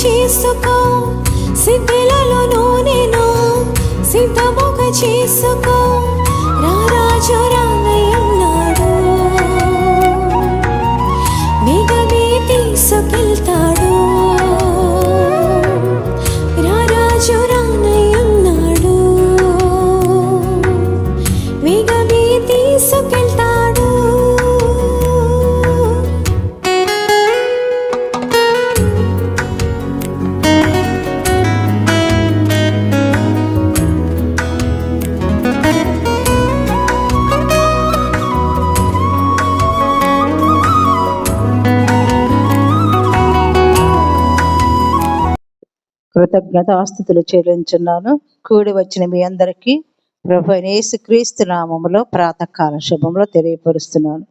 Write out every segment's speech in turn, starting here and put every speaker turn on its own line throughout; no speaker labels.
చేసుకో, సిద్ధులలో నూనెను సిద్ధముగా చేసుకో. రారాజు రానయ్యున్నాడు, వేగమే తీసుకెళ్తాడు. రారాజు రానయ్యున్నాడు, వేగమే తీసుకెళ్తాడు.
కృతజ్ఞతాస్తుతులు చెల్లించున్నాను. కూడి వచ్చిన మీ అందరికీ ప్రభు అయిన యేసుక్రీస్తు నామములో ప్రాతకాల శుభములో తెలియపరుస్తున్నాను.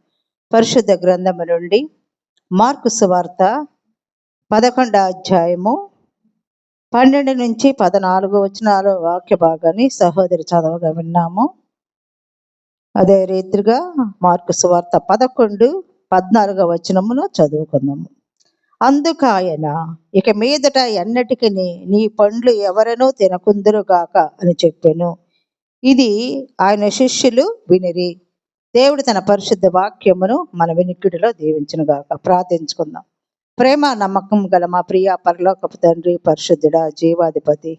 పరిశుద్ధ గ్రంథము నుండి మార్కు సువార్త 11వ అధ్యాయము 12 నుంచి 14 వచనాల వాక్య భాగాన్ని సహోదరి చదవగా విన్నాము. అదే రీతిగా మార్కు సువార్త 11, 14 వచనమును చదువుకుందాము. అందుకు ఆయన, ఇక మీదట ఎన్నటికి నీ పండ్లు ఎవరనూ తినకుందురుగాక అని చెప్పాను. ఇది ఆయన శిష్యులు వినిరి. దేవుడు తన పరిశుద్ధ వాక్యమును మన వినికిడిలో దీవించునుగాక. ప్రార్థించుకుందాం. ప్రేమ నమ్మకం గల మా ప్రియ పరలోకపు తండ్రి, పరిశుద్ధుడా, జీవాధిపతి,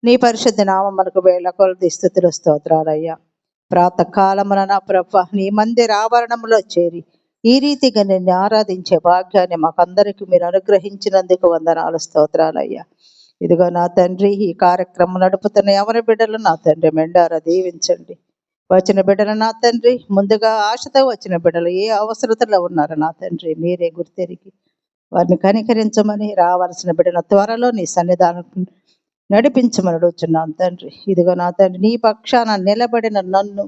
నీ పరిశుద్ధ నామమునకు వేల కొలది స్తుతులు స్తోత్రాలయ్యా. ప్రాతకాలమున నా ప్రభ నీ మందిర ఆవరణములో చేరి ఈ రీతిగా నిన్ను ఆరాధించే భాగ్యాన్ని మాకందరికీ మీరు అనుగ్రహించినందుకు వందనాలు, స్తోత్రాలయ్యా. ఇదిగో నా తండ్రి, ఈ కార్యక్రమం నడుపుతున్న ఎవరి బిడ్డలు నా తండ్రి మెండారా దీవించండి. వచ్చిన బిడ్డలు నా తండ్రి, ముందుగా ఆశతో వచ్చిన బిడ్డలు ఏ అవసరతలో ఉన్నారో నా తండ్రి మీరే గుర్తెరిగి వారిని కనికరించమని, రావాల్సిన బిడ్డల త్వరలో నీ సన్నిధానం నడిపించమని అడుగుచున్నాను తండ్రి. ఇదిగో నా తండ్రి, నీ పక్షాన నిలబడిన నన్ను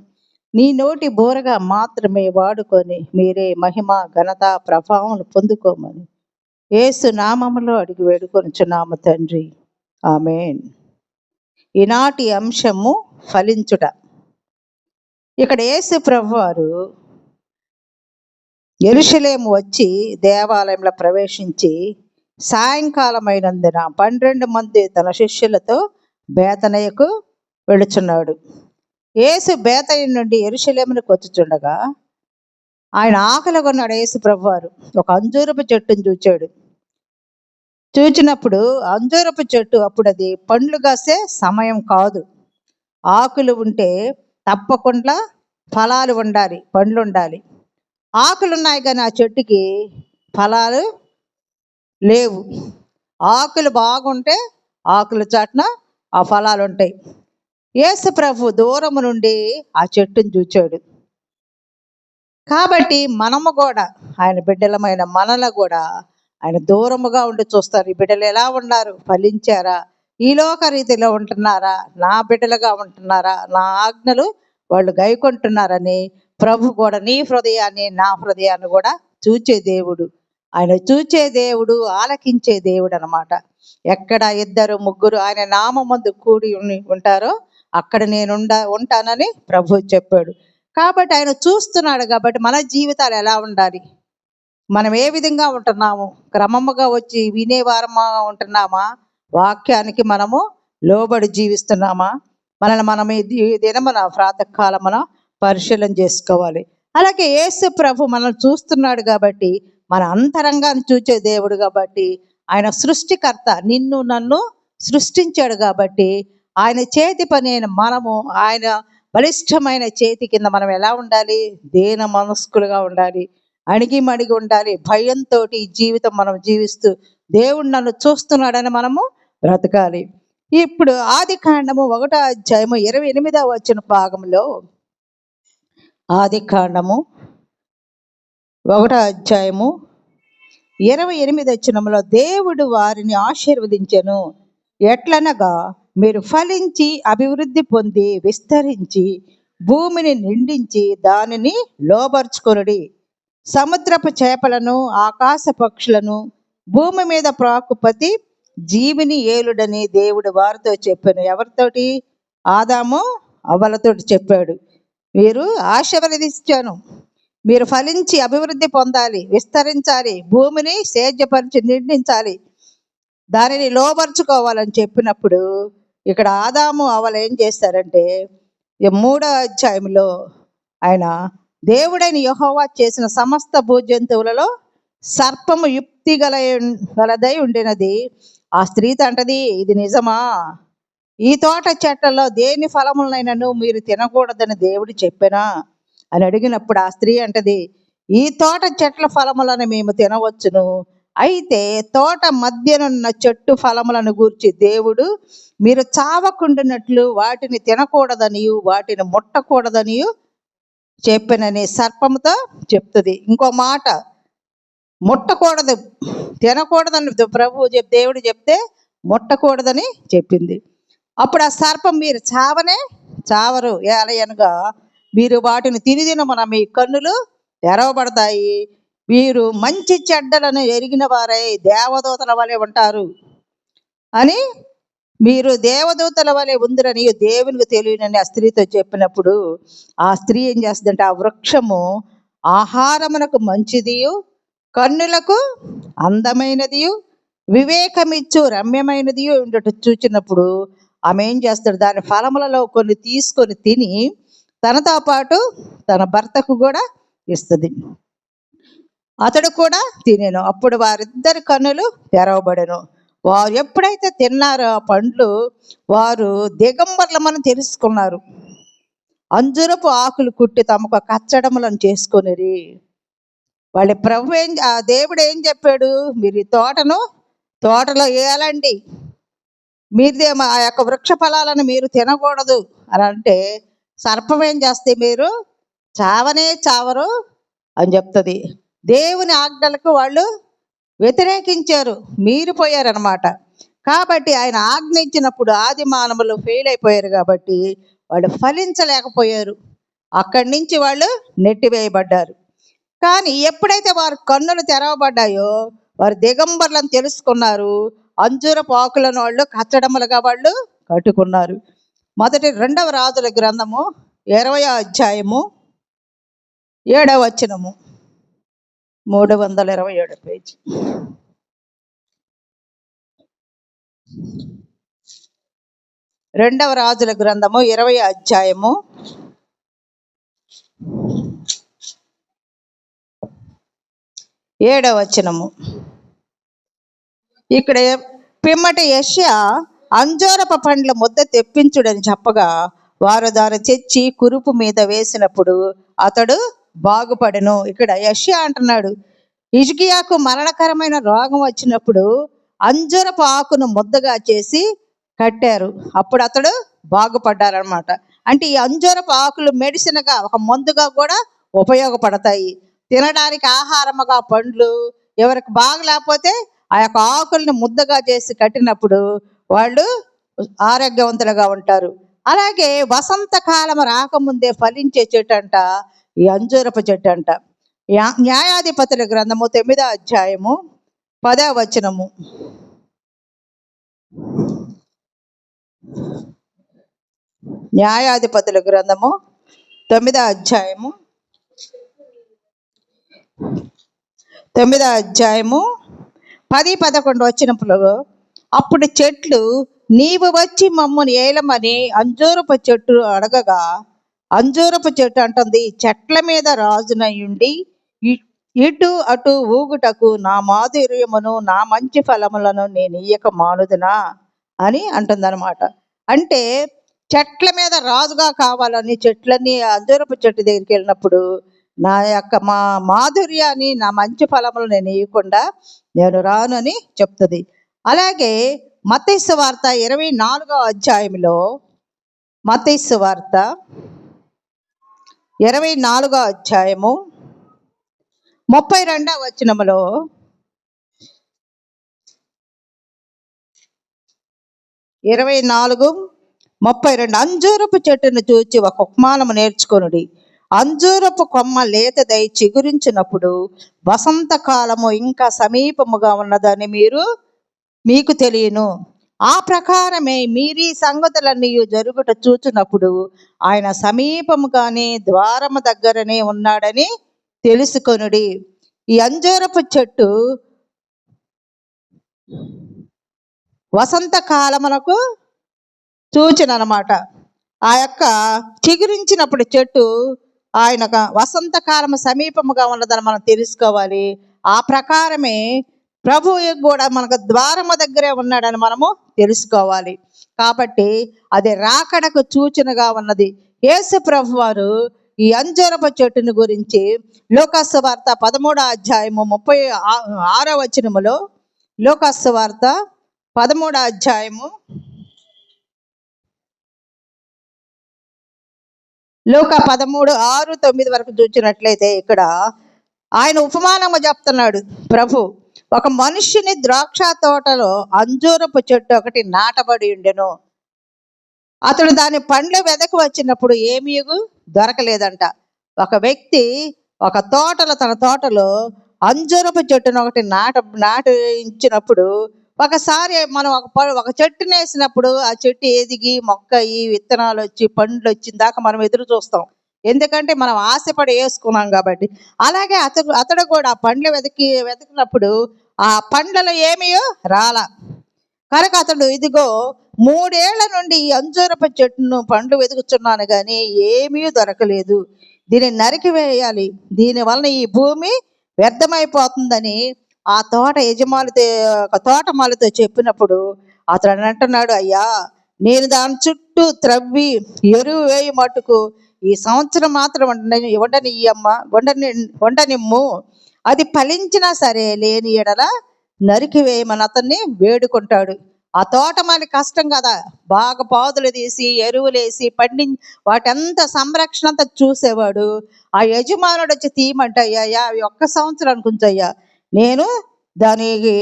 నీ నోటి బోరగా మాత్రమే వాడుకొని మీరే మహిమ, ఘనత, ప్రభావం పొందుకోమని యేసు నామములో అడిగి వేడుకొనుచున్నాము తండ్రి, ఆమేన్. ఈనాటి అంశము ఫలించుట. ఇక్కడ యేసు ప్రభువారు యెరూషలేము వచ్చి దేవాలయంలో ప్రవేశించి సాయంకాలమైనందున 12 మంది తన శిష్యులతో బేతనయకు వెళుచున్నాడు. యేసు బేతని నుండి యెరూషలేమునకు వచ్చుచుండగా ఆయన ఆకలి కొన్నాడు. యేసు ప్రభువారు ఒక అంజూరపు చెట్టును చూచాడు. చూచినప్పుడు అంజూరపు చెట్టు అప్పుడు అది పండ్లు కాసే సమయం కాదు. ఆకులు ఉంటే తప్పకుండా ఫలాలు ఉండాలి, పండ్లు ఉండాలి. ఆకులు ఉన్నాయి కానీ ఆ చెట్టుకి ఫలాలు లేవు. ఆకులు బాగుంటే ఆకుల చాటున ఆ ఫలాలు ఉంటాయి. యేసు ప్రభు దూరము నుండి ఆ చెట్టును చూచాడు. కాబట్టి మనము కూడా, ఆయన బిడ్డలమైన మనలో కూడా ఆయన దూరముగా ఉండి చూస్తారు. ఈ బిడ్డలు ఎలా ఉన్నారు, ఫలించారా, ఈ లోక రీతిలో ఉంటున్నారా, నా బిడ్డలుగా ఉంటున్నారా, నా ఆజ్ఞలు వాళ్ళు గైకొంటున్నారని ప్రభు కూడా నీ హృదయాన్ని నా హృదయాన్ని కూడా చూచే దేవుడు. ఆయన చూచే దేవుడు, ఆలకించే దేవుడు అన్నమాట. ఎక్కడ 2, 3 ఆయన నామమందు కూడి ఉంటారో అక్కడ నేను ఉంటానని ప్రభు చెప్పాడు. కాబట్టి ఆయన చూస్తున్నాడు. కాబట్టి మన జీవితాలు ఎలా ఉండాలి, మనం ఏ విధంగా ఉంటున్నాము, క్రమముగా వచ్చి వినేవారమా ఉంటున్నామా, వాక్యానికి మనము లోబడి జీవిస్తున్నామా, మనల్ని మనం ఈ దినమున ప్రాతకాలమున పరిశీలన చేసుకోవాలి. అలాగే యేసు ప్రభు మనల్ని చూస్తున్నాడు కాబట్టి, మన అంతరంగాన్ని చూచే దేవుడు కాబట్టి, ఆయన సృష్టికర్త, నిన్ను నన్ను సృష్టించాడు కాబట్టి ఆయన చేతి పని అయిన మనము ఆయన బలిష్టమైన చేతి కింద మనం ఎలా ఉండాలి, దీన మనస్కులుగా ఉండాలి, అణిగి మణిగి ఉండాలి. భయంతో ఈ జీవితం మనం జీవిస్తూ దేవుడు నన్ను చూస్తున్నాడని మనము బ్రతకాలి. ఇప్పుడు ఆదికాండము 1వ అధ్యాయము 28వ వచన భాగంలో, ఆదికాండము 1వ అధ్యాయము 28వ వచనంలో దేవుడు వారిని ఆశీర్వదించెను. ఎట్లనగా, మీరు ఫలించి అభివృద్ధి పొంది విస్తరించి భూమిని నిండించి దానిని లోబర్చుకొనుడి. సముద్రపు చేపలను, ఆకాశ పక్షులను, భూమి మీద ప్రాకు ప్రతి జీవిని ఏలుడని దేవుడు వారితో చెప్పాను. ఎవరితోటి? ఆదాము అవ్వలతోటి చెప్పాడు. మీరు ఆశీర్వదించాను, మీరు ఫలించి అభివృద్ధి పొందాలి, విస్తరించాలి, భూమిని సేద్యపరిచి నిండించాలి, దానిని లోపరుచుకోవాలని చెప్పినప్పుడు ఇక్కడ ఆదాము అవ్వలు ఏం చేస్తారంటే ఈ 3వ అధ్యాయంలో ఆయన దేవుడైన యెహోవా చేసిన సమస్త భూజంతువులలో సర్పము యుక్తి గలదై ఉండినది. ఆ స్త్రీతో అంటది, ఇది నిజమా? ఈ తోట చెట్లలో దేని ఫలములనైనను మీరు తినకూడదని దేవుడు చెప్పెనా అని అడిగినప్పుడు ఆ స్త్రీ అంటది, ఈ తోట చెట్ల ఫలములను మేము తినవచ్చును, అయితే తోట మధ్యనున్న చెట్టు ఫలములను గూర్చి దేవుడు మీరు చావకుండానట్లు వాటిని తినకూడదనియు వాటిని ముట్టకూడదనియు చెప్పనని సర్పముతో చెప్తుంది. ఇంకో మాట, ముట్టకూడదు, తినకూడదని దేవుడు చెప్తే ముట్టకూడదని చెప్పింది. అప్పుడు ఆ సర్పం, మీరు చావరు ఏలయనగా మీరు వాటిని తినిదినమున మీ కన్నులు తెరవబడతాయి, మీరు మంచి చెడ్డలను ఎరిగిన వారై దేవదూతల వలె ఉంటారు అని, మీరు దేవదూతల వలె ఉందిరని దేవునికి తెలియనని ఆ స్త్రీతో చెప్పినప్పుడు ఆ స్త్రీ ఏం చేస్తుందంటే ఆ వృక్షము ఆహారమునకు మంచిదియు కన్నులకు అందమైనదియు వివేకమిచ్చు రమ్యమైనదియు ఉండట చూచినప్పుడు ఆమె ఏం చేస్తాడు, దాని ఫలములలో కొన్ని తీసుకొని తిని తనతో పాటు తన భర్తకు కూడా ఇస్తుంది. అతడు కూడా తినేను. అప్పుడు వారిద్దరి కన్నులు తెరవబడెను. వారు ఎప్పుడైతే తిన్నారో ఆ పండ్లు వారు దిగంబర్లమని తెలుసుకున్నారు. అంజురపు ఆకులు కుట్టి తమకు కచ్చడములను చేసుకొనిరి. వాళ్ళ ప్రభు ఆ దేవుడు ఏం చెప్పాడు, మీరు ఈ తోటలో వేయాలండి, మీరుదే ఆ యొక్క వృక్ష ఫలాలను మీరు తినకూడదు అని అంటే సర్పం ఏం చేస్తే మీరు చావరు అని చెప్తుంది. దేవుని ఆజ్ఞలకు వాళ్ళు వ్యతిరేకించారు, మీరిపోయారు అనమాట. కాబట్టి ఆయన ఆజ్ఞ ఇచ్చినప్పుడు ఆది మానవులు ఫెయిల్ అయిపోయారు కాబట్టి వాళ్ళు ఫలించలేకపోయారు. అక్కడి నుంచి వాళ్ళు నెట్టివేయబడ్డారు. కానీ ఎప్పుడైతే వారు కన్నులు తెరవబడ్డాయో వారు దిగంబర్లను తెలుసుకున్నారు. అంజూరపు ఆకులను వాళ్ళు కచ్చడములుగా వాళ్ళు కట్టుకున్నారు. 2వ రాజుల గ్రంథము 20వ అధ్యాయము 7వ వచనము, 327 పేజీ. రెండవ రాజుల గ్రంథము 20వ అధ్యాయము 7వ వచనము. ఇక్కడ పిమ్మటి యెషయా అంజూరపు పండ్ల ముద్ద తెప్పించుడని చెప్పగా వారు దాన్ని తెచ్చి కురుపు మీద వేసినప్పుడు అతడు బాగుపడెను. ఇక్కడ యెషయా అంటున్నాడు, హిజ్కియాకు మరణకరమైన రోగం వచ్చినప్పుడు అంజూరపు ఆకును ముద్దగా చేసి కట్టారు, అప్పుడు అతడు బాగుపడ్డారనమాట. అంటే ఈ అంజూరపు ఆకులు మెడిసిన్గా ఒక మందుగా కూడా ఉపయోగపడతాయి. తినడానికి ఆహారముగా పండ్లు, ఎవరికి బాగలేకపోతే ఆ యొక్క ఆకుల్ని ముద్దగా చేసి కట్టినప్పుడు వాళ్ళు ఆరోగ్యవంతులుగా ఉంటారు. అలాగే వసంతకాలం రాకముందే ఫలించే చెట్టు అంట ఈ అంజూరపు చెట్టు అంట. న్యాయాధిపతుల గ్రంథము 9వ అధ్యాయము 10వ వచనము. న్యాయాధిపతుల గ్రంథము 9వ అధ్యాయము 10-11 వచ్చినప్పుడు, అప్పుడు చెట్లు నీవు వచ్చి మమ్మల్ని ఏలమని అంజూరపు చెట్టు అడగగా అంజూరపు చెట్టు అంటుంది, చెట్ల మీద రాజునయుండి ఇటు అటు ఊగుటకు నా మాధుర్యమును నా మంచి ఫలములను నేను ఇయ్యక మానుదునా అని అంటుందన్నమాట. అంటే చెట్ల మీద రాజుగా కావాలని చెట్లన్నీ అంజూరపు చెట్టు దగ్గరికి వెళ్ళినప్పుడు మా మాధుర్యాన్ని నా మంచి ఫలములు నేను ఇవ్వకుండా నేను రాను అని చెప్తుంది. అలాగే మత్తయి సువార్త 24వ అధ్యాయంలో, మత్తయి సువార్త 24వ అధ్యాయము 32వ వచనములో, 24:32 అంజూరపు చెట్టును చూచి ఒక ఉపమానము నేర్చుకొనుడి. అంజూరపు కొమ్మ లేతదై చిగురించినప్పుడు వసంతకాలము ఇంకా సమీపముగా ఉన్నదని మీకు తెలియను. ఆ ప్రకారమే మీరీ సంగతులన్నీ జరుగుట చూచినప్పుడు ఆయన సమీపముగానే ద్వారము దగ్గరనే ఉన్నాడని తెలుసుకొనుడి. ఈ అంజూరపు చెట్టు వసంతకాలమునకు సూచన అనమాట. ఆ యొక్క చిగురించినప్పుడు చెట్టు ఆయన వసంతకాలం సమీపముగా ఉన్నదని మనం తెలుసుకోవాలి. ఆ ప్రకారమే ప్రభువు కూడా మనకు ద్వారము దగ్గరే ఉన్నాడని మనము తెలుసుకోవాలి. కాబట్టి అది రాకడకు సూచనగా ఉన్నది. యేసు ప్రభు వారు ఈ అంజూరపు చెట్టుని గురించి లూకాసు వార్త 13వ అధ్యాయము 36వ వచనములో, లూకాసు వార్త 13వ అధ్యాయము లూకా 13:6-9 వరకు చూసినట్లయితే ఇక్కడ ఆయన ఉపమానము చెప్తున్నాడు ప్రభు. ఒక మనుష్యుని ద్రాక్ష తోటలో అంజూరపు చెట్టు ఒకటి నాటబడి ఉండెను. అతడు దాని పండ్లు వెదకి వచ్చినప్పుడు ఏమీ దొరకలేదంట. ఒక వ్యక్తి తన తోటలో అంజూరపు చెట్టును ఒకటి నాటించినప్పుడు, ఒకసారి మనం ఒక చెట్టుని వేసినప్పుడు ఆ చెట్టు ఎదిగి మొక్క అయ్యి విత్తనాలు వచ్చి పండ్లు వచ్చిన దాకా మనం ఎదురు చూస్తాం. ఎందుకంటే మనం ఆశపడి వేసుకున్నాం కాబట్టి. అలాగే అతడు కూడా ఆ పండ్లు వెతికినప్పుడు ఆ పండ్లలో ఏమీ రాల కనుక అతడు ఇదిగో 3 ఏళ్ల నుండి ఈ అంజూరపు చెట్టును పండ్లు వెతుకుతున్నాను కానీ ఏమీ దొరకలేదు, దీన్ని నరికివేయాలి, దీని వలన ఈ భూమి వ్యర్థమైపోతుందని ఆ తోటమాలితో చెప్పినప్పుడు అతడు అంటున్నాడు, అయ్యా నేను దాని చుట్టూ త్రవ్వి ఎరువు వేయి మట్టుకు ఈ సంవత్సరం మాత్రం వండనిమ్ము, అది ఫలించినా సరే, లేని ఎడల నరికివేయమని అతన్ని వేడుకుంటాడు. ఆ తోటమాలి కష్టం కదా, బాగా పాదులు తీసి ఎరువులేసి వాటంతా సంరక్షణ అంతా చూసేవాడు. ఆ యజమానుడు వచ్చి తీయమంటే, అయ్యా అవి 1 సంవత్సరానికి ఉంచయ్యా, నేను దానికి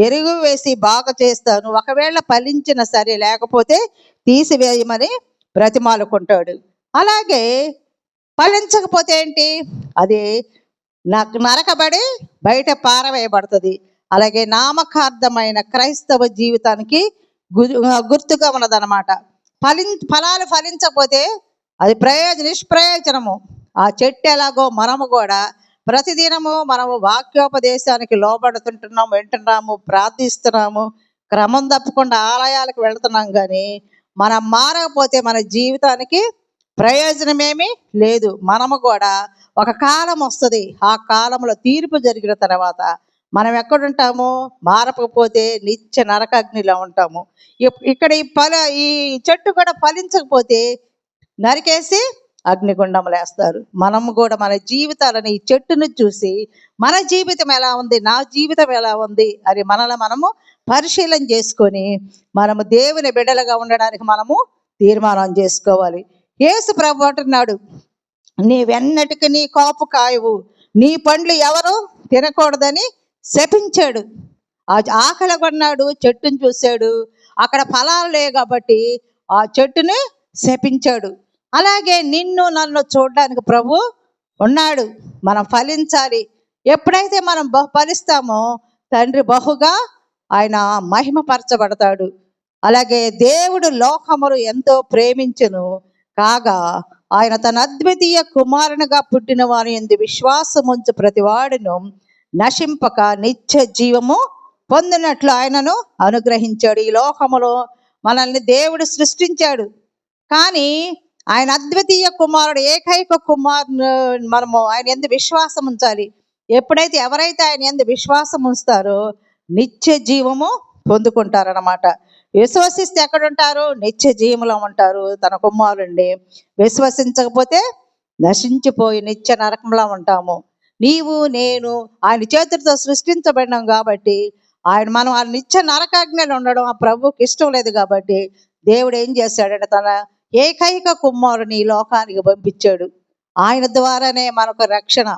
ఎరువు వేసి బాగా చేస్తాను, ఒకవేళ ఫలించిన సరే, లేకపోతే తీసివేయమని బ్రతిమాలుకుంటాడు. అలాగే ఫలించకపోతే ఏంటి, అది నరకబడి బయట పారవేయబడుతుంది. అలాగే నామకార్థమైన క్రైస్తవ జీవితానికి గుర్తుగా ఉన్నదన్నమాట. ఫలాలు ఫలించకపోతే అది నిష్ప్రయోజనము. ఆ చెట్టు ఎలాగో మనము కూడా ప్రతిదినము మనము వాక్యోపదేశానికి లోబడుతుంటున్నాము, వింటున్నాము, ప్రార్థిస్తున్నాము, క్రమం తప్పకుండా ఆలయాలకు వెళుతున్నాం. కానీ మనం మారకపోతే మన జీవితానికి ప్రయోజనమేమీ లేదు. మనము కూడా ఒక కాలం వస్తుంది, ఆ కాలంలో తీర్పు జరిగిన తర్వాత మనం ఎక్కడుంటాము, మారకపోతే నిత్య నరకాగ్నిలో ఉంటాము. ఇక్కడ ఈ చెట్టు కూడా ఫలించకపోతే నరికేసి అగ్నిగుండంలో వేస్తారు. మనము కూడా మన జీవితాలను ఈ చెట్టును చూసి మన జీవితం ఎలా ఉంది, నా జీవితం ఎలా ఉంది అని మనము పరిశీలన చేసుకొని మనము దేవుని బిడ్డలుగా ఉండడానికి మనము తీర్మానం చేసుకోవాలి. యేసు ప్రభు అంటున్నాడు, నీవెన్నటికి నీ కాపు కాయవు, నీ పండ్లు ఎవరు తినకూడదని శపించాడు. ఆకలి కొన్నాడు, చెట్టును చూశాడు, అక్కడ ఫలాలు లేవు కాబట్టి ఆ చెట్టుని శపించాడు. అలాగే నిన్ను నన్ను చూడడానికి ప్రభు ఉన్నాడు. మనం ఫలించాలి. ఎప్పుడైతే మనం ఫలిస్తామో తండ్రి బహుగా ఆయన మహిమపరచబడతాడు. అలాగే దేవుడు లోకమును ఎంతో ప్రేమించెను కాగా ఆయన తన అద్వితీయ కుమారునిగా పుట్టిన వాని యందు విశ్వాసముంచు ప్రతివాడును నశింపక నిత్య జీవము పొందినట్లు ఆయనను అనుగ్రహించాడు. ఈ లోకములో మనల్ని దేవుడు సృష్టించాడు, కానీ ఆయన అద్వితీయ కుమారుడు, ఏకైక కుమారుడు మనము ఆయన యందు విశ్వాసం ఉంచాలి. ఎప్పుడైతే ఎవరైతే ఆయన యందు విశ్వాసం ఉంచుతారో నిత్య జీవము పొందుకుంటారన్నమాట. విశ్వసిస్తే ఎక్కడుంటారు, నిత్య జీవంలో ఉంటారు తన కుమారుడిని. విశ్వసించకపోతే నశించిపోయి నిత్య నరకంలో ఉంటాము. నీవు నేను ఆయన చేతులతో సృష్టించబడినాం కాబట్టి మనం ఆ నిత్య నరకాగ్నిలో ఉండడం ఆ ప్రభువుకి ఇష్టం లేదు. కాబట్టి దేవుడు ఏం చేశాడంటే తన ఏకైక కుమారుని ఈ లోకానికి పంపించాడు. ఆయన ద్వారానే మనకు రక్షణ.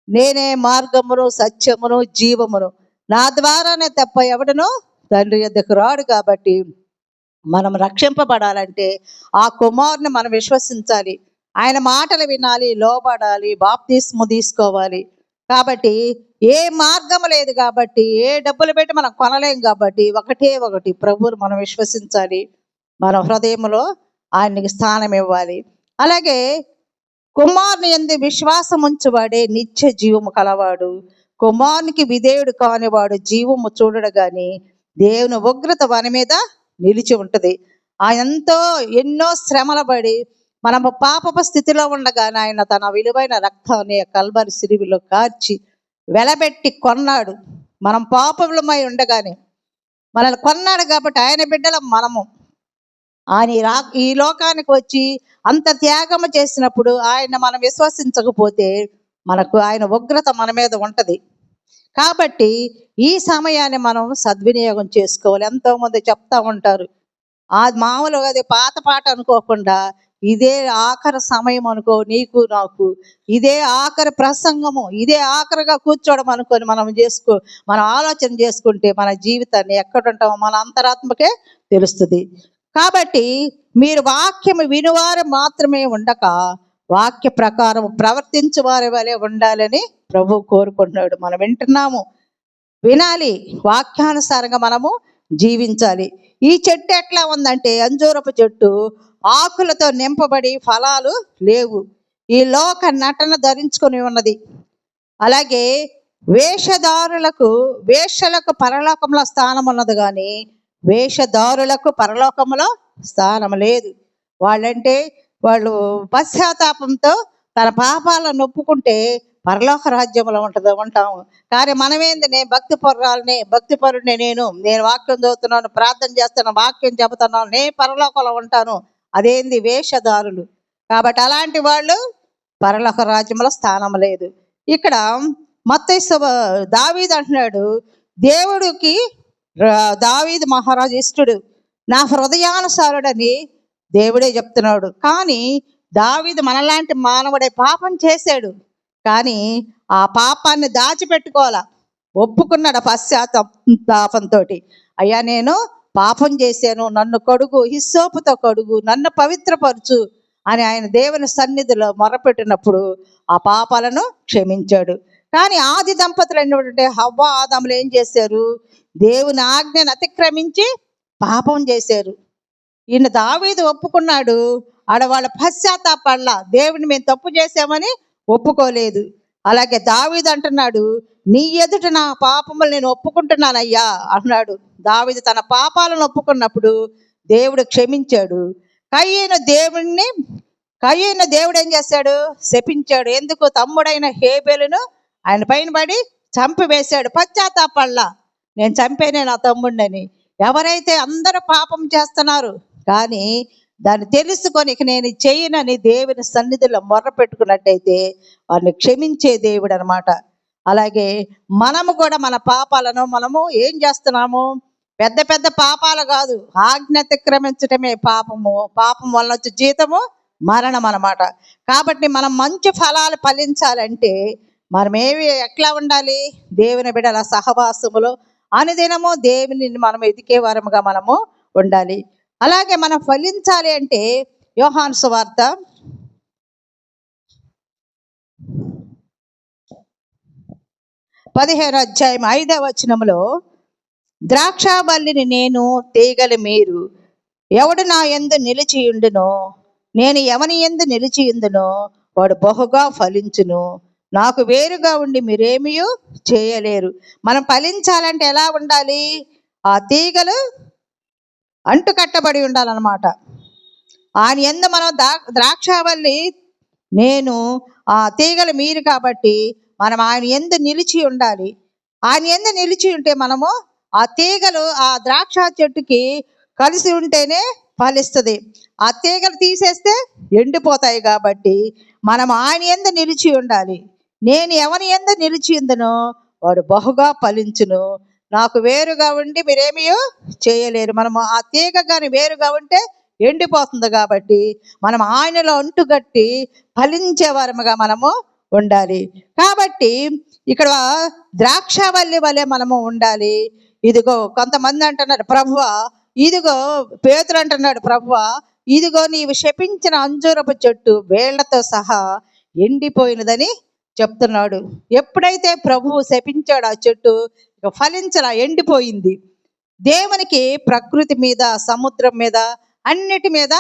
నేనే మార్గమును సత్యమును జీవమును, నా ద్వారానే తప్ప ఎవడను తండ్రి యొద్దకు రాడు. కాబట్టి మనం రక్షింపబడాలంటే ఆ కుమారుని మనం విశ్వసించాలి, ఆయన మాటలు వినాలి, లోబడాలి, బాప్తిస్ము తీసుకోవాలి. కాబట్టి ఏ మార్గం లేదు కాబట్టి, ఏ డబ్బులు పెట్టి మనం కొనలేం. కాబట్టి ఒకటి ప్రభువును మనం విశ్వసించాలి, మన హృదయంలో ఆయనకి స్థానం ఇవ్వాలి. అలాగే కుమారుని యందు విశ్వాసం ఉంచువాడే నిత్య జీవము కలవాడు, కుమారునికి విధేయుడు కానివాడు జీవము చూడడు గాని దేవుని ఉగ్రత మన మీద నిలిచి ఉంటుంది. ఆయన ఎన్నో శ్రమల పడి మనము పాపపు స్థితిలో ఉండగానే ఆయన తన విలువైన రక్తాన్ని కల్వరి సిలువలో కార్చి వెలబెట్టి కొన్నాడు. మనం పాపములమై ఉండగానే మనల్ని కొన్నాడు కాబట్టి ఆయన బిడ్డలం మనము. ఆయన ఈ లోకానికి వచ్చి అంత త్యాగము చేసినప్పుడు ఆయన మనం విశ్వసించకపోతే మనకు ఆయన ఉగ్రత మన మీద ఉంటది. కాబట్టి ఈ సమయాన్ని మనం సద్వినియోగం చేసుకోవాలి. ఎంతోమంది చెప్తా ఉంటారు, మామూలుగా అది పాత పాట అనుకోకుండా ఇదే ఆఖరి సమయం అనుకో, నీకు నాకు ఇదే ఆఖరి ప్రసంగము, ఇదే ఆఖరిగా కూర్చోవడం అనుకొని మనం ఆలోచన చేసుకుంటే మన జీవితాన్ని ఎక్కడుంటామో మన అంతరాత్మకే తెలుస్తుంది. కాబట్టి మీరు వాక్యము వినువారు మాత్రమే ఉండక వాక్య ప్రకారం ప్రవర్తించు వారి వలె ఉండాలని ప్రభు కోరుకుంటున్నాడు. మనం వింటున్నాము, వినాలి, వాక్యానుసారంగా మనము జీవించాలి. ఈ చెట్టు ఎట్లా ఉందంటే అంజూరపు చెట్టు ఆకులతో నింపబడి ఫలాలు లేవు, ఈ లోక నటన ధరించుకొని ఉన్నది. అలాగే వేషలకు పరలోకంలో స్థానం ఉన్నది, కానీ వేషధారులకు పరలోకంలో స్థానం లేదు. వాళ్ళు పశ్చాత్తాపంతో తన పాపాలను ఒప్పుకుంటే పరలోక రాజ్యంలో ఉంటాము. కానీ మనమేంది, నేను భక్తి పరుడిని, నేను వాక్యం చదువుతున్నాను, ప్రార్థన చేస్తున్నాను, వాక్యం చెబుతున్నాను, నేను పరలోకంలో ఉంటాను. అదేంది, వేషధారులు. కాబట్టి అలాంటి వాళ్ళు పరలోక రాజ్యంలో స్థానం లేదు. ఇక్కడ మత్తయి దావీదు అంటున్నాడు, దేవుడికి దావీదు మహారాజు ఇష్టడు, నా హృదయానుసారుడని దేవుడే చెప్తున్నాడు. కానీ దావీదు మనలాంటి మానవుడే పాపం చేశాడు, కానీ ఆ పాపాన్ని దాచిపెట్టుకోవాలా, ఒప్పుకున్నాడు పశ్చాత్తాపంతో. అయ్యా, నేను పాపం చేశాను, నన్ను కడుగు, హిస్సోపుతో కడుగు, నన్ను పవిత్రపరచు అని ఆయన దేవుని సన్నిధిలో మొరపెట్టినప్పుడు ఆ పాపాలను క్షమించాడు. కానీ ఆది దంపతులు అయినటువంటి హవ్వ ఆదాములు ఏం చేశారు, దేవుని ఆజ్ఞను అతిక్రమించి పాపం చేశారు. ఈయన దావీదు ఒప్పుకున్నాడు, ఆడవాళ్ళ పశ్చాత్తాపడలా, దేవుని మేము తప్పు చేసామని ఒప్పుకోలేదు. అలాగే దావీదు అంటున్నాడు, నీ ఎదుట నా పాపములు నేను ఒప్పుకుంటున్నానయ్యా అన్నాడు. దావీదు తన పాపాలను ఒప్పుకున్నప్పుడు దేవుడు క్షమించాడు. కయ్యను దేవుడు ఏం చేశాడు, శపించాడు. ఎందుకు, తమ్ముడైన హేబెలును ఆయన పైన పడి చంపివేశాడు. పశ్చాత్తాపడలా, నేను చంపేనే నా తమ్ముడిని. ఎవరైతే అందరూ పాపం చేస్తున్నారు కానీ దాన్ని తెలుసుకొని నేను చేయనని దేవుని సన్నిధిలో మొర్ర పెట్టుకున్నట్టయితే వారిని క్షమించే దేవుడు అనమాట. అలాగే మనము కూడా మన పాపాలను మనము ఏం చేస్తున్నాము, పెద్ద పెద్ద పాపాలు కాదు, ఆజ్ఞ అతిక్రమించటమే పాపము. పాపం వల్ల వచ్చే జీతము మరణం అన్నమాట. కాబట్టి మనం మంచి ఫలాలు ఫలించాలంటే మనం ఎట్లా ఉండాలి, దేవుని బిడ్డల సహవాసములో అనుదినము దేవుని మనం ఎదికే వారముగా మనము ఉండాలి. అలాగే మనం ఫలించాలి అంటే యోహాను సువార్త 15:5 ద్రాక్షావల్లిని నేను, తీగలు మీరు, ఎవడు నా యందు నిలిచియుండునో, నేను ఎవని యందు నిలిచియుందునో వాడు బహుగా ఫలించును. నాకు వేరుగా ఉండి మీరేమీ చేయలేరు. మనం ఫలించాలంటే ఎలా ఉండాలి, ఆ తీగలు అంటు కట్టబడి ఉండాలన్నమాట. ఆయన యందు మనం ద్రాక్షావల్లి నేను, ఆ తీగలు మీరు కాబట్టి మనం ఆయన యందు నిలిచి ఉండాలి. ఆయన యందు నిలిచి ఉంటే మనము ఆ తీగలు ఆ ద్రాక్ష చెట్టుకి కలిసి ఉంటేనే ఫలిస్తుంది. ఆ తీగలు తీసేస్తే ఎండిపోతాయి. కాబట్టి మనం ఆయన యందు నిలిచి ఉండాలి. నేను ఎవరి యందు నిలిచి ఉందనో వాడు బహుగా ఫలించును. నాకు వేరుగా ఉండి మీరేమీ చేయలేరు. మనము ఆ తీగ కానీ వేరుగా ఉంటే ఎండిపోతుంది. కాబట్టి మనం ఆయనలో అంటుగట్టి ఫలించే వారముగా మనము ఉండాలి. కాబట్టి ఇక్కడ ద్రాక్షావల్లి వలె మనము ఉండాలి. ఇదిగో కొంతమంది అంటున్నారు, ప్రభువా, ఇదిగో పేతురు అంటున్నాడు, ప్రభువా, ఇదిగో నీవు శపించిన అంజూరపు చెట్టు వేళ్లతో సహా ఎండిపోయినదని చెప్తున్నాడు. ఎప్పుడైతే ప్రభువు శపించాడు ఆ చెట్టు ఇక ఫలించలా, ఎండిపోయింది. దేవునికి ప్రకృతి మీద, సముద్రం మీద, అన్నిటి మీద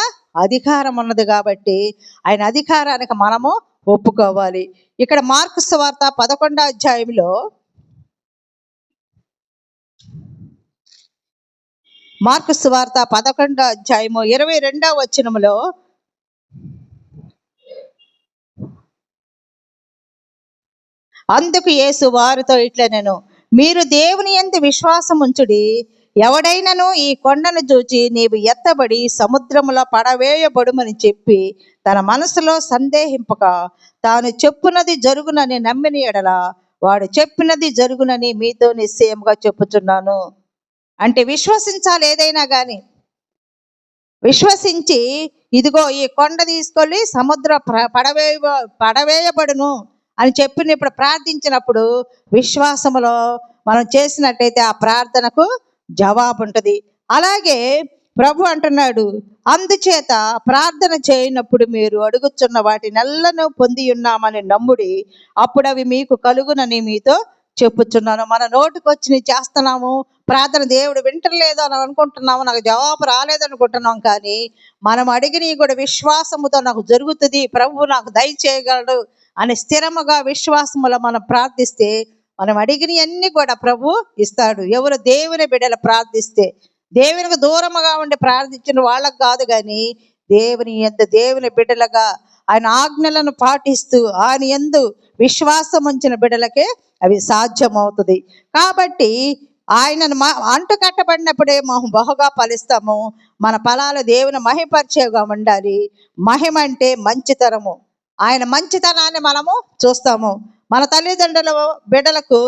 అధికారం ఉన్నది. కాబట్టి ఆయన అధికారానికి మనము ఒప్పుకోవాలి. ఇక్కడ మార్కు సువార్త 11వ అధ్యాయంలో మార్కు సువార్త 11వ అధ్యాయము 22వ వచనములో, అందుకు యేసు వారితో ఇట్లనెను, మీరు దేవుని యందు విశ్వాసం ఉంచుడి. ఎవడైనను ఈ కొండను చూచి నీవు ఎత్తబడి సముద్రములో పడవేయబడుమని చెప్పి తన మనసులో సందేహింపక తాను చెప్పునది జరుగునని నమ్మిన ఎడల వాడు చెప్పినది జరుగునని మీతో నిశ్చయముగా చెప్పుచున్నాను. అంటే విశ్వసించాలి. ఏదైనా కానీ విశ్వసించి ఇదిగో ఈ కొండ తీసుకెళ్ళి సముద్ర పడవేయబడును అని చెప్పినప్పుడు ప్రార్థించినప్పుడు విశ్వాసములో మనం చేసినట్టయితే ఆ ప్రార్థనకు జవాబు ఉంటుంది. అలాగే ప్రభు అంటున్నాడు, అందుచేత ప్రార్థన చేయనప్పుడు మీరు అడుగుచున్న వాటినెల్లను పొంది ఉన్నామని నమ్ముడి, అప్పుడు అవి మీకు కలుగునని మీతో చెప్పుచున్నాను. మన నోటికి వచ్చి చేస్తున్నాము ప్రార్థన, దేవుడు వింటలేదు అని అనుకుంటున్నాము, నాకు జవాబు రాలేదనుకుంటున్నాం. కానీ మనం అడిగినవి కూడా విశ్వాసముతో నాకు జరుగుతుంది, ప్రభువు నాకు దయచేయగలడు అని స్థిరముగా విశ్వాసములో మనం ప్రార్థిస్తే మనం అడిగినవన్నీ కూడా ప్రభు ఇస్తాడు. ఎవరు దేవుని బిడ్డలు ప్రార్థిస్తే, దేవునికి దూరముగా ఉండి ప్రార్థించిన వాళ్ళకు కాదు, కానీ దేవుని బిడ్డలుగా ఆయన ఆజ్ఞలను పాటిస్తూ ఆయన యందు విశ్వాసం ఉంచిన బిడ్డలకే అవి సాధ్యమవుతుంది. కాబట్టి ఆయనను అంటు కట్టబడినప్పుడే మనం బహుగా ఫలిస్తాము. మన ఫలాలు దేవుని మహిమపరిచేగా ఉండాలి. మహిమ అంటే మంచితనము. ఆయన మంచితనాన్ని మనము చూస్తాము. మన తల్లిదండ్రుల బిడ్డలకు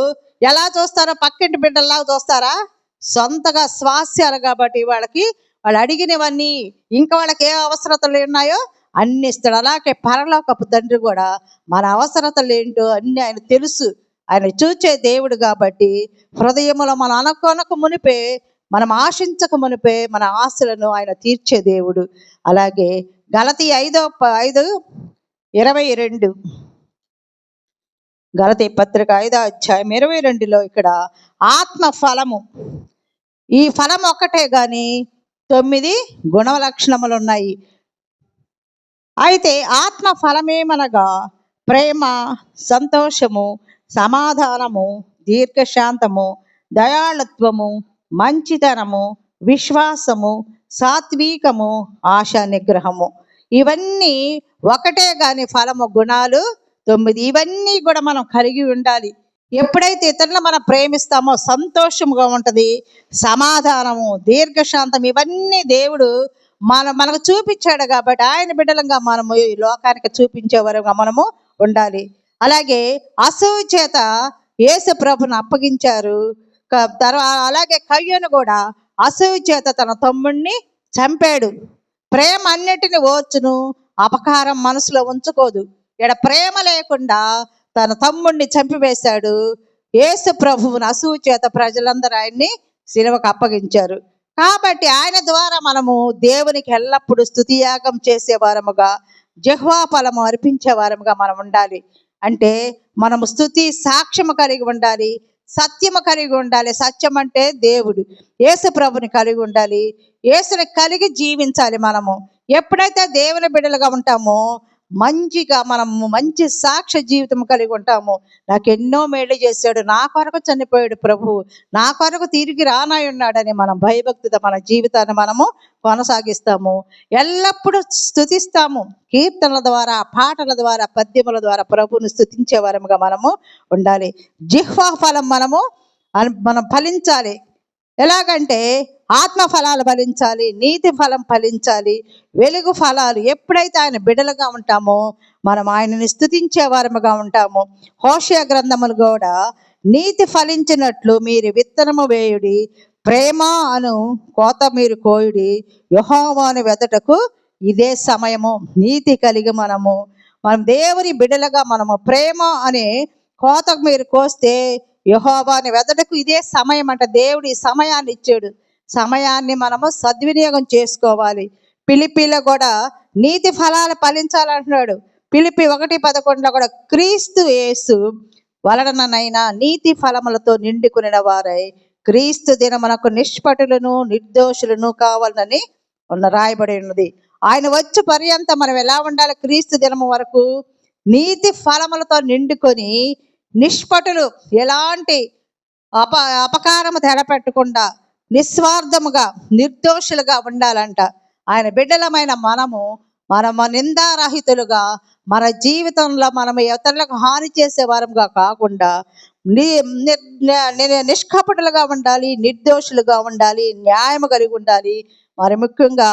ఎలా చూస్తారో పక్కింటి బిడ్డల్లాగా చూస్తారా? సొంతగా స్వాస్యాలు కాబట్టి వాళ్ళు అడిగినవన్నీ, ఇంకా వాళ్ళకి ఏ అవసరతలు ఉన్నాయో అన్ని ఇస్తాడు. అలాగే పరలోకపు తండ్రి కూడా మన అవసరతలు ఏంటో అన్ని ఆయన తెలుసు. ఆయన చూచే దేవుడు కాబట్టి హృదయంలో మనం అనుకోనక మునిపే, మనం ఆశించక మునిపే మన ఆశలను ఆయన తీర్చే దేవుడు. అలాగే గలతీ 5:22 గలతీ పత్రిక 5వ అధ్యాయం 22లో ఇక్కడ ఆత్మ ఫలము, ఈ ఫలం ఒక్కటే కానీ 9 గుణ లక్షణములు ఉన్నాయి. అయితే ఆత్మ ఫలమేమనగా ప్రేమ, సంతోషము, సమాధానము, దీర్ఘశాంతము, దయాళత్వము, మంచితనము, విశ్వాసము, సాత్వికము, ఆశా నిగ్రహము. ఇవన్నీ ఒకటే కానీ ఫలము గుణాలు 9. ఇవన్నీ కూడా మనం కలిగి ఉండాలి. ఎప్పుడైతే ఇతరులను మనం ప్రేమిస్తామో సంతోషముగా ఉంటుంది, సమాధానము, దీర్ఘశాంతం, ఇవన్నీ దేవుడు మనకు చూపించాడు. కాబట్టి ఆయన బిడ్డలంగా మనము ఈ లోకానికి చూపించే వరకు మనము ఉండాలి. అలాగే అసూయ చేత యేసు ప్రభుని అప్పగించారు. అలాగే కయ్యను కూడా అసూయ చేత తన తమ్ముడిని చంపాడు. ప్రేమ అన్నిటిని ఓర్చును, అపకారం మనసులో ఉంచుకోదు. ఇక్కడ ప్రేమ లేకుండా తన తమ్ముడిని చంపివేశాడు. యేసు ప్రభువుని అసూయ చేత ప్రజలందరూ ఆయన్ని శిలువకు అప్పగించారు. కాబట్టి ఆయన ద్వారా మనము దేవునికి ఎల్లప్పుడూ స్తుతియాగం చేసేవారముగా, జిహ్వా ఫలము అర్పించేవారముగా మనం ఉండాలి. అంటే మనము స్తుతి సాక్ష్యము కలిగి ఉండాలి, సత్యము కలిగి ఉండాలి. సత్యం అంటే దేవుడు, యేసు ప్రభుని కలిగి ఉండాలి, యేసుని కలిగి జీవించాలి. మనము ఎప్పుడైతే దేవుని బిడ్డలుగా ఉంటామో మనము మంచి సాక్ష్య జీవితం కలిగి ఉంటాము. నాకు ఎన్నో మేళ్ళు చేశాడు, నా కొరకు చనిపోయాడు ప్రభు, నా కొరకు తిరిగి రానాయి ఉన్నాడని మనం భయభక్తితో మన జీవితాన్ని మనము కొనసాగిస్తాము. ఎల్లప్పుడూ స్తుతిస్తాము. కీర్తనల ద్వారా, పాటల ద్వారా, పద్యముల ద్వారా ప్రభువుని స్తుతించే వారముగా మనము ఉండాలి. జిహ్వా ఫలం మనం ఫలించాలి. ఎలాగంటే ఆత్మ ఫలాలు ఫలించాలి, నీతి ఫలం ఫలించాలి, వెలుగు ఫలాలు. ఎప్పుడైతే ఆయన బిడ్డలుగా ఉంటామో మనం ఆయనని స్తుతించే వారముగా ఉంటాము. హోషేయ గ్రంథములు కూడా నీతి ఫలించినట్లు మీరు విత్తనము వేయుడి, ప్రేమ అను కోత మీరు కోయుడి, యెహోవాను వెదటకు ఇదే సమయము. నీతి కలిగి మనం దేవుని బిడ్డలుగా మనము ప్రేమ అనే కోత మీరు కోస్తే యెహోవాని వెదటకు ఇదే సమయం అంట. దేవుడు ఈ సమయాన్ని ఇచ్చాడు. సమయాన్ని మనము సద్వినియోగం చేసుకోవాలి. ఫిలిప్పీలో కూడా నీతి ఫలాలు ఫలించాలంటున్నాడు. ఫిలిప్పీ 1:11 కూడా క్రీస్తు యేసు వలననైనా నీతి ఫలములతో నిండుకుని వారై క్రీస్తు దినమునకు నిష్పటులను నిర్దోషులను కావాలని రాయబడి ఉన్నది. ఆయన వచ్చి పర్యంతం మనం ఎలా ఉండాలి? క్రీస్తు దినము వరకు నీతి ఫలములతో నిండుకొని నిష్పటులు, ఎలాంటి అపకారము తెలపెట్టకుండా నిస్వార్థముగా నిర్దోషులుగా ఉండాలంట. ఆయన బిడ్డలమైన మనము నిందారహితులుగా, మన జీవితంలో మనము ఇతరులకు హాని చేసే వారంగా కాకుండా నిష్కపటులుగా ఉండాలి, నిర్దోషులుగా ఉండాలి, న్యాయము కలిగి ఉండాలి. మరి ముఖ్యంగా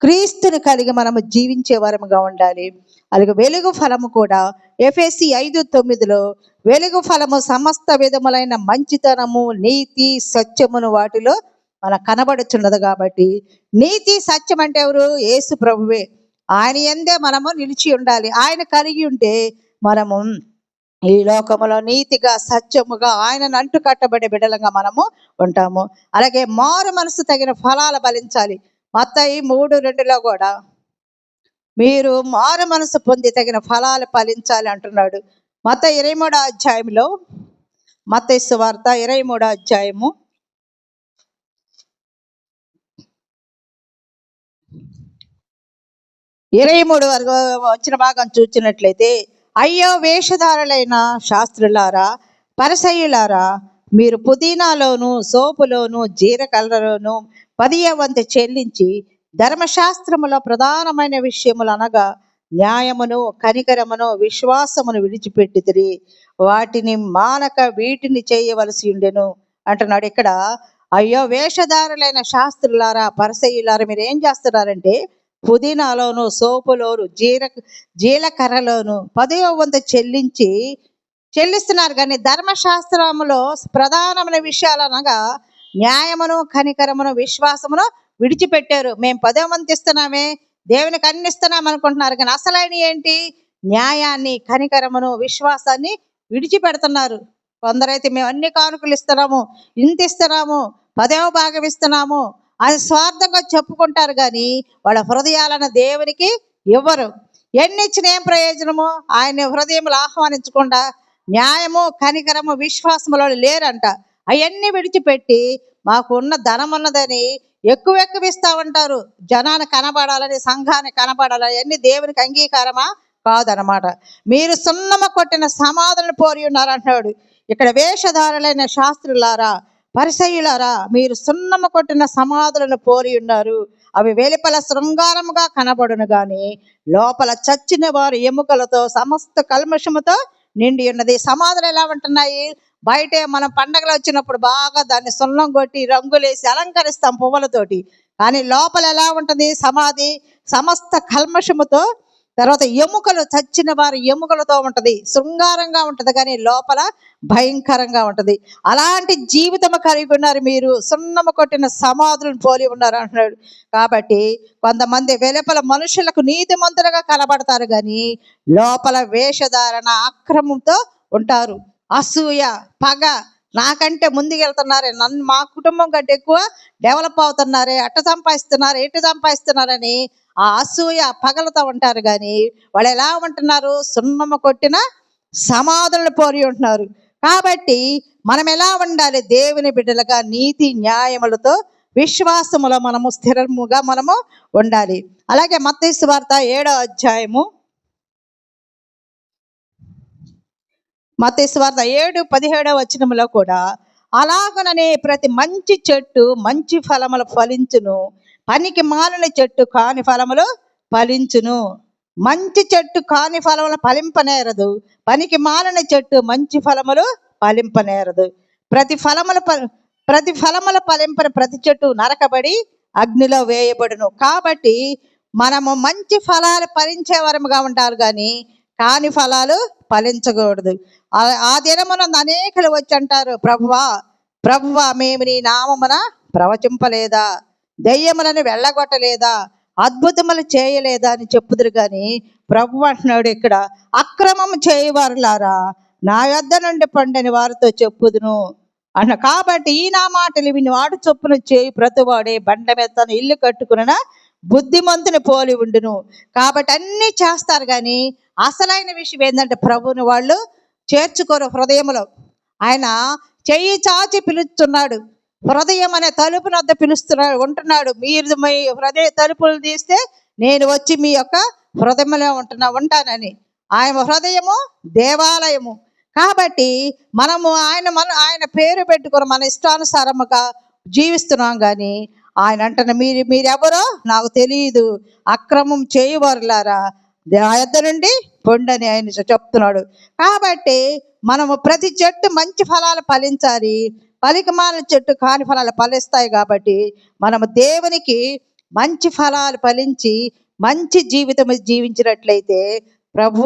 క్రీస్తుని కలిగి మనము జీవించే వరముగా ఉండాలి. అలాగే వెలుగు ఫలము కూడా ఎఫెసీ 5:9 వెలుగు ఫలము సమస్త విధములైన మంచితనము, నీతి, సత్యమును వాటిలో మనకు కనబడుచున్నది. కాబట్టి నీతి సత్యం అంటే ఎవరు? యేసు ప్రభువే. ఆయన యందే మనము నిలిచి ఉండాలి. ఆయన కలిగి ఉంటే మనము ఈ లోకములో నీతిగా, సత్యముగా ఆయనను అంటు కట్టబడే బిడ్డలుగా మనము ఉంటాము. అలాగే మారు మనసు తగిన ఫలాలు ఫలించాలి. మత్తయి 3:2 కూడా మీరు మారు మనసు పొంది తగిన ఫలాలు ఫలించాలి అంటున్నాడు. మత్తయి 23వ అధ్యాయంలో, మత్తయి సువార్త 23వ అధ్యాయము 23 వరకు వచ్చిన భాగం చూచినట్లయితే, అయ్యో వేషధారులైన శాస్త్రులారా, పరిసయ్యులారా, మీరు పుదీనాలోను, సోపులోను, జీలకర్రలోను 10వ వంతు చెల్లించి ధర్మశాస్త్రములో ప్రధానమైన విషయములు అనగా న్యాయమును, కనికరమును, విశ్వాసమును విడిచిపెట్టితిరి. వాటిని మానక వీటిని చేయవలసి ఉండెను అంటున్నాడు. ఇక్కడ అయ్యో వేషధారులైన శాస్త్రులారా, పరిసయ్యులారా, మీరు ఏం చేస్తున్నారంటే పుదీనాలోను, సోపులోను, జీలకర్రలోను 10వ వంతు చెల్లిస్తున్నారు. కానీ ధర్మశాస్త్రములో ప్రధానమైన విషయాలు అనగా న్యాయమును, కనికరమును, విశ్వాసమును విడిచిపెట్టారు. మేము 10వ వంతు ఇస్తున్నామే, దేవునికి అన్ని ఇస్తున్నాం అనుకుంటున్నారు. కానీ అసలైన ఏంటి? న్యాయాన్ని, కనికరమును, విశ్వాసాన్ని విడిచిపెడుతున్నారు. కొందరైతే మేము అన్ని కానుకలు ఇస్తున్నాము, ఇంత ఇస్తున్నాము, 10వ భాగం ఇస్తున్నాము అది స్వార్థంగా చెప్పుకుంటారు. కానీ వాళ్ళ హృదయాలను దేవునికి ఇవ్వరు. ఎన్ని ఇచ్చిన ఏం ప్రయోజనము? ఆయన హృదయములు ఆహ్వానించకుండా న్యాయము, కనికరము, విశ్వాసములో లేరంట. అవన్నీ విడిచిపెట్టి మాకు ఉన్న ధనం ఉన్నదని ఎక్కువ ఇస్తా ఉంటారు. జనాన్ని కనబడాలని, సంఘాన్ని కనబడాలని. అవన్నీ దేవునికి అంగీకారమా? కాదనమాట. మీరు సున్నమ కొట్టిన సమాధులను పోరి ఉన్నారు అంటున్నాడు. ఇక్కడ వేషధారులైన శాస్త్రులారా, పరిసయ్యులారా, మీరు సున్నమ కొట్టిన సమాధులను పోరి ఉన్నారు. అవి వెలుపల శృంగారముగా కనబడును గాని లోపల చచ్చిన వారు ఎముకలతో సమస్త కల్మషముతో నిండి ఉన్నది. సమాధులు ఎలా ఉంటున్నాయి? బయటే మనం పండగలు వచ్చినప్పుడు బాగా దాన్ని సున్నం కొట్టి రంగులేసి అలంకరిస్తాం పువ్వులతోటి. కానీ లోపల ఎలా ఉంటుంది సమాధి? సమస్త కల్మషముతో, తర్వాత ఎముకలు, చచ్చిన వారి ఎముకలతో ఉంటది. శృంగారంగా ఉంటది కానీ లోపల భయంకరంగా ఉంటది. అలాంటి జీవితం కలిగి ఉన్నారు మీరు. సున్నము కొట్టిన సమాధులను పోలి ఉన్నారు అంటున్నాడు. కాబట్టి కొంతమంది వెలుపల మనుషులకు నీతిమంతులుగా కనబడతారు కానీ లోపల వేషధారణ, అక్రమంతో ఉంటారు. అసూయ, పగ, నాకంటే ముందుకెళ్తున్నారే, మా కుటుంబం కంటే ఎక్కువ డెవలప్ అవుతున్నారే, అట్ట సంపాదిస్తున్నారు, ఎటు సంపాదిస్తున్నారని ఆ అసూయ, పగలతో ఉంటారు. కానీ వాళ్ళు ఎలా ఉంటున్నారు? సున్నమ కొట్టిన సమాధులను పోరి ఉంటున్నారు. కాబట్టి మనం ఎలా ఉండాలి? దేవుని బిడ్డలుగా నీతి న్యాయములతో, విశ్వాసములో మనము స్థిరముగా మనము ఉండాలి. అలాగే మత్తయి సువార్త 7వ అధ్యాయము, మత్తయి సువార్త 7:17 వచనములో కూడా అలాగననే ప్రతి మంచి చెట్టు మంచి ఫలములు ఫలించును, పనికి మాలిన చెట్టు కాని ఫలములు ఫలించును. మంచి చెట్టు కాని ఫలములు ఫలింపనేరదు, పనికి మాలిన చెట్టు మంచి ఫలములు ఫలింపనేరదు. ప్రతి ఫలముల ఫలింపని ప్రతి చెట్టు నరకబడి అగ్నిలో వేయబడును. కాబట్టి మనము మంచి ఫలాలు ఫలించే వరముగా ఉండాలి కానీ కాని ఫలాలు ఫలించకూడదు. ఆ దినమున అనేకులు వచ్చి అంటారు, ప్రభువా మేము నీ నామమున ప్రవచింపలేదా, దెయ్యములను వెళ్ళగొట్టలేదా, అద్భుతములు చేయలేదా అని చెప్పుదురు. కానీ ప్రభు అంటున్నాడు ఇక్కడ, అక్రమము చేయవారులారా, నా యొద్ద నుండి పండని వారితో చెప్పుదును అన్న. కాబట్టి ఈ నా మాటలు విని వాడు చొప్పున చేయి ప్రతివాడే బండ మీద తన ఇల్లు కట్టుకున్న బుద్ధిమంతుని పోలి ఉండును. కాబట్టి అన్నీ చేస్తారు కానీ అసలైన విషయం ఏంటంటే ప్రభుని వాళ్ళు చేర్చుకోరు హృదయంలో. ఆయన చెయ్యి చాచి పిలుస్తున్నాడు, హృదయం అనే తలుపు వద్ద పిలుస్తున్నాడు, ఉంటున్నాడు. మీరు మీ హృదయ తలుపులు తీస్తే నేను వచ్చి మీ యొక్క హృదయంలో ఉంటానని. ఆయన హృదయము దేవాలయము. కాబట్టి మనము ఆయన పేరు పెట్టుకుని మన ఇష్టానుసారముగా జీవిస్తున్నాం. కానీ ఆయన అంటున్న మీరెవరో నాకు తెలియదు, అక్రమం చేయవారులారా నా యొద్ద నుండి పొండని ఆయన చెప్తున్నాడు. కాబట్టి మనము ప్రతి చెట్టు మంచి ఫలాలు ఫలించాలి, పలికిమాలిన చెట్టు కాని ఫలాలు ఫలిస్తాయి. కాబట్టి మనము దేవునికి మంచి ఫలాలు ఫలించి మంచి జీవితం జీవించినట్లయితే ప్రభు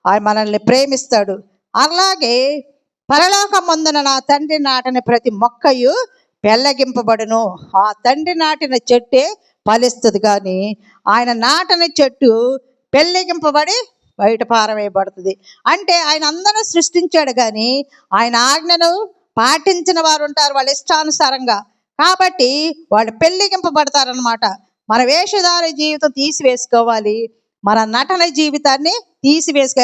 ఆయన మనల్ని ప్రేమిస్తాడు. అలాగే పరలోకమందున నా తండ్రి నాటిన ప్రతి మొక్కయు పెళ్ళగింపబడును. ఆ తండ్రి నాటిన చెట్టే ఫలిస్తుంది, కానీ ఆయన నాటిన చెట్టు పెళ్ళగింపబడి బయట పారవేయబడుతుంది. అంటే ఆయన అందరూ సృష్టించాడు, కానీ ఆయన ఆజ్ఞను పాటించిన వారు ఉంటారు వాళ్ళ ఇష్టానుసారంగా. కాబట్టి వాళ్ళు పెళ్ళగింపబడతారనమాట. మన వేషధార జీవితం తీసివేసుకోవాలి, మన నటన జీవితాన్ని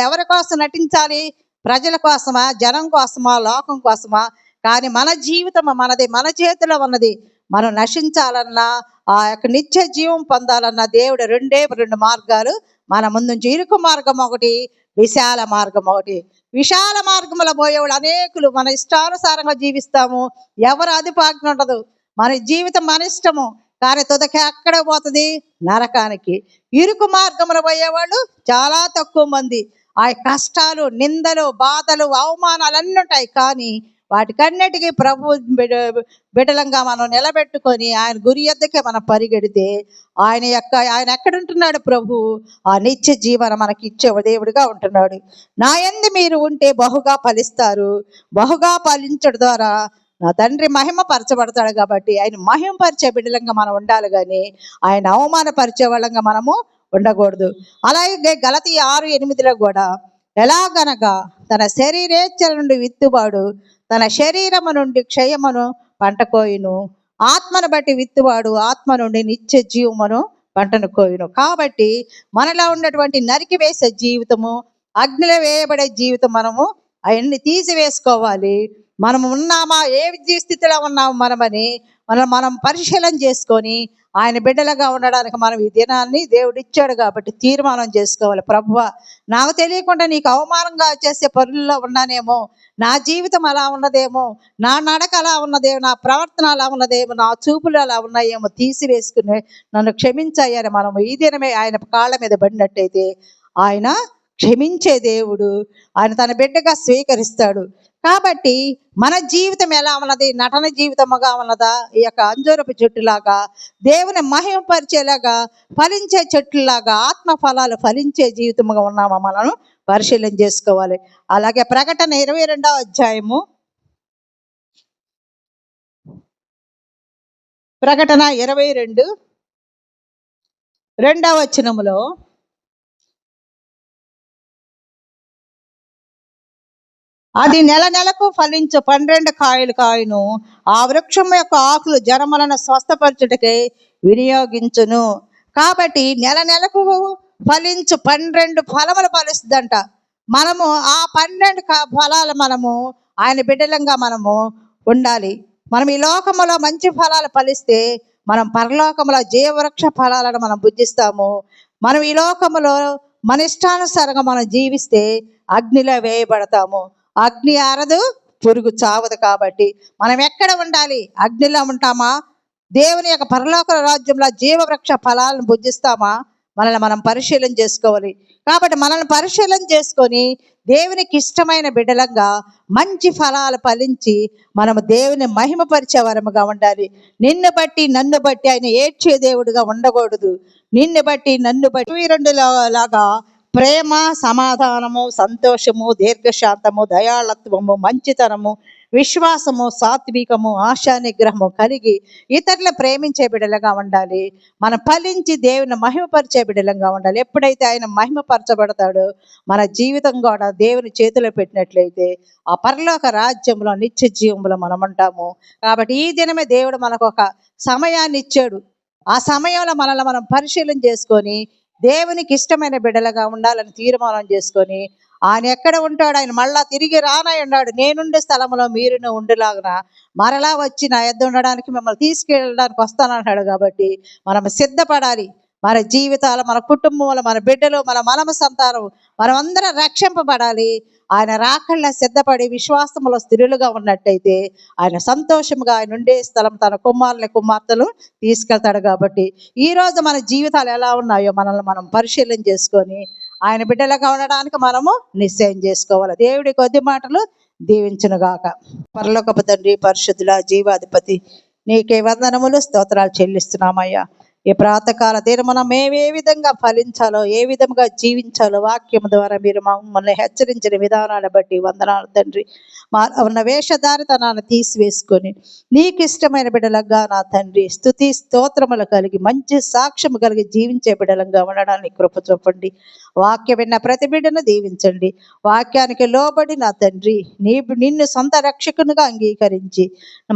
ఎవరి కోసం నటించాలి? ప్రజల కోసమా, జనం కోసమా, లోకం కోసమా? కానీ మన జీవితం మనది, మన చేతిలో ఉన్నది. మనం నశించాలన్నా ఆ యొక్క నిత్య జీవం పొందాలన్నా దేవుడు రెండు మార్గాలు మన ముందుంచి, ఇరుకు మార్గం ఒకటి, విశాల మార్గం ఒకటి. విశాల మార్గంలో పోయేవాళ్ళు అనేకులు. మన ఇష్టానుసారంగా జీవిస్తాము, ఎవరు అదుపాజ్ఞ ఉండదు, మన జీవితం మన ఇష్టము. కానీ తుదకి ఎక్కడ పోతుంది? నరకానికి. ఇరుకు మార్గంలో పోయేవాళ్ళు చాలా తక్కువ మంది. ఆ కష్టాలు, నిందలు, బాధలు, అవమానాలు అన్నీ ఉంటాయి. కానీ వాటికన్నిటికీ ప్రభు బిడలంగా మనం నిలబెట్టుకొని ఆయన గురి ఎద్దకే మనం పరిగెడితే ఆయన ఎక్కడుంటున్నాడు? ప్రభు ఆ నిత్య జీవన మనకి ఇచ్చే దేవుడిగా ఉంటున్నాడు. నా యందు మీరు ఉంటే బహుగా ఫలిస్తారు, బహుగా ఫలించడం ద్వారా నా తండ్రి మహిమపరచబడతాడు. కాబట్టి ఆయన మహిమపరిచే బిడ్డలంగా మనం ఉండాలి, కానీ ఆయన అవమానపరిచే వాళ్ళంగా మనము ఉండకూడదు. అలాగే గలతీ 6:8 కూడా ఎలాగనగా తన శరీరేచ్ఛల నుండి విత్తువాడు తన శరీరము నుండి క్షయమును పంట కోయును, ఆత్మను బట్టి విత్తువాడు ఆత్మ నుండి నిత్య జీవమును పంటను కోయును. కాబట్టి మనలో ఉన్నటువంటి నరికివేసే జీవితము, అగ్నిలో వేయబడే జీవితం మనము అవన్నీ తీసివేసుకోవాలి. మనం ఉన్నామా, ఏ స్థితిలో ఉన్నాము మనమని మనం పరిశీలన చేసుకొని ఆయన బిడ్డలుగా ఉండడానికి మనం ఈ దినాన్ని దేవుడు ఇచ్చాడు. కాబట్టి తీర్మానం చేసుకోవాలి, ప్రభువా నాకు తెలియకుండా నీకు అవమానంగా చేసే పనుల్లో ఉన్నానేమో, నా జీవితం అలా ఉన్నదేమో, నా నడక అలా ఉన్నదేమో, నా ప్రవర్తన అలా ఉన్నదేమో, నా చూపులు అలా ఉన్నాయేమో, తీసివేసుకుని నన్ను క్షమించాయని మనం ఈ దినమే ఆయన కాళ్ళ మీద పడినట్టయితే ఆయన క్షమించే దేవుడు, ఆయన తన బిడ్డగా స్వీకరిస్తాడు. కాబట్టి మన జీవితం ఎలా ఉన్నది? నటన జీవితముగా ఉన్నదా? ఈ యొక్క అంజూరపు చెట్టులాగా దేవుని మహిమపరిచేలాగా ఫలించే చెట్టులాగా ఆత్మ ఫలాలు ఫలించే జీవితముగా ఉన్నామా మనం పరిశీలన చేసుకోవాలి. అలాగే ప్రకటన 22వ అధ్యాయము, ప్రకటన 22:2 వచనములో అది నెలకు ఫలించు 12 కాయలు కాయును, ఆ వృక్షం యొక్క ఆకులు జనములను స్వస్థపరచుటకై వినియోగించును. కాబట్టి నెలకు ఫలించు 12 ఫలములు ఫలిస్తుందంట. మనము ఆ 12 ఫలాలు మనము ఆయన బిడ్డలంగా మనము ఉండాలి. మనం ఈ లోకములో మంచి ఫలాలు ఫలిస్తే మనం పరలోకములో జీవవృక్ష ఫలాలను మనం భుజిస్తాము. మనం ఈ లోకములో మన ఇష్టానుసారంగా మనం జీవిస్తే అగ్నిలో వేయబడతాము. అగ్ని ఆరదు, పురుగు చావదు. కాబట్టి మనం ఎక్కడ ఉండాలి? అగ్నిలో ఉంటామా? దేవుని యొక్క పరలోక రాజ్యంలో జీవవృక్ష ఫలాలను భుజిస్తామా? మనల్ని మనం పరిశీలన చేసుకోవాలి. కాబట్టి మనల్ని పరిశీలన చేసుకొని దేవునికి ఇష్టమైన బిడ్డలంగా మంచి ఫలాలు ఫలించి మనము దేవుని మహిమపరిచే వరముగా ఉండాలి. నిన్ను బట్టి నన్ను బట్టి ఆయన ఏడ్చే దేవుడుగా ఉండకూడదు. నిన్ను బట్టి నన్ను బట్టి 22 లాగా ప్రేమ, సమాధానము, సంతోషము, దీర్ఘశాంతము, దయాళత్వము, మంచితనము, విశ్వాసము, సాత్వికము, ఆశా నిగ్రహము కలిగి ఇతరులను ప్రేమించే బిడ్డలుగా ఉండాలి. మనం ఫలించి దేవుని మహిమపరిచే బిడ్డలుగా ఉండాలి. ఎప్పుడైతే ఆయన మహిమపరచబడతాడో మన జీవితం కూడా దేవుని చేతిలో పెట్టినట్లయితే ఆ పరలోక రాజ్యంలో నిత్య జీవంలో మనం ఉంటాము. కాబట్టి ఈ దినమే దేవుడు మనకు ఒక సమయాన్ని ఇచ్చాడు. ఆ సమయంలో మనల్ని మనం పరిశీలన చేసుకొని దేవునికి ఇష్టమైన బిడ్డలుగా ఉండాలని తీర్మానం చేసుకొని ఆయన ఎక్కడ ఉంటాడు? ఆయన మళ్ళా తిరిగి రానై ఉన్నాడు. నేనుండే స్థలంలో మీరును ఉండేలాగా మరలా వచ్చి నా యొద్ద ఉండడానికి మిమ్మల్ని తీసుకెళ్ళడానికి వస్తానంటాడు. కాబట్టి మనం సిద్ధపడాలి. మన జీవితాలు, మన కుటుంబంలో, మన బిడ్డలు, మన సంతానం, మనం అందరం రక్షింపబడాలి. ఆయన రాకళ్ళ సిద్ధపడి విశ్వాసములో స్థిరులుగా ఉన్నట్టయితే ఆయన సంతోషంగా ఆయన ఉండే స్థలం తన కుమార్తెలు తీసుకెళ్తాడు. కాబట్టి ఈరోజు మన జీవితాలు ఎలా ఉన్నాయో మనల్ని మనం పరిశీలన చేసుకొని ఆయన బిడ్డలుగా ఉండడానికి మనము నిశ్చయం చేసుకోవాలి. దేవుడి కొద్ది మాటలు దీవించునుగాక. పరలోకపు తండ్రి, పరిశుద్ధుల జీవాధిపతి, నీకే వందనములు స్తోత్రాలు చెల్లిస్తున్నామయ్యా. ఈ ప్రాతకాల తీర్మానం మేము ఏ విధంగా ఫలించాలో, ఏ విధంగా జీవించాలో వాక్యం ద్వారా మీరు మమ్మల్ని హెచ్చరించిన విధానాన్ని బట్టి వందనాలు తండ్రి. మా ఉన్న వేషధారితనాన్ని తీసివేసుకొని నీకు ఇష్టమైన బిడ్డలంగా నా తండ్రి స్తుతి స్తోత్రములు కలిగి మంచి సాక్ష్యము కలిగి జీవించే బిడ్డలంగా ఉండడానికి కృప చూపండి. వాక్యం విన్న ప్రతి బిడ్డను దీవించండి. వాక్యానికి లోబడి నా తండ్రి నిన్ను సొంత రక్షకునిగా అంగీకరించి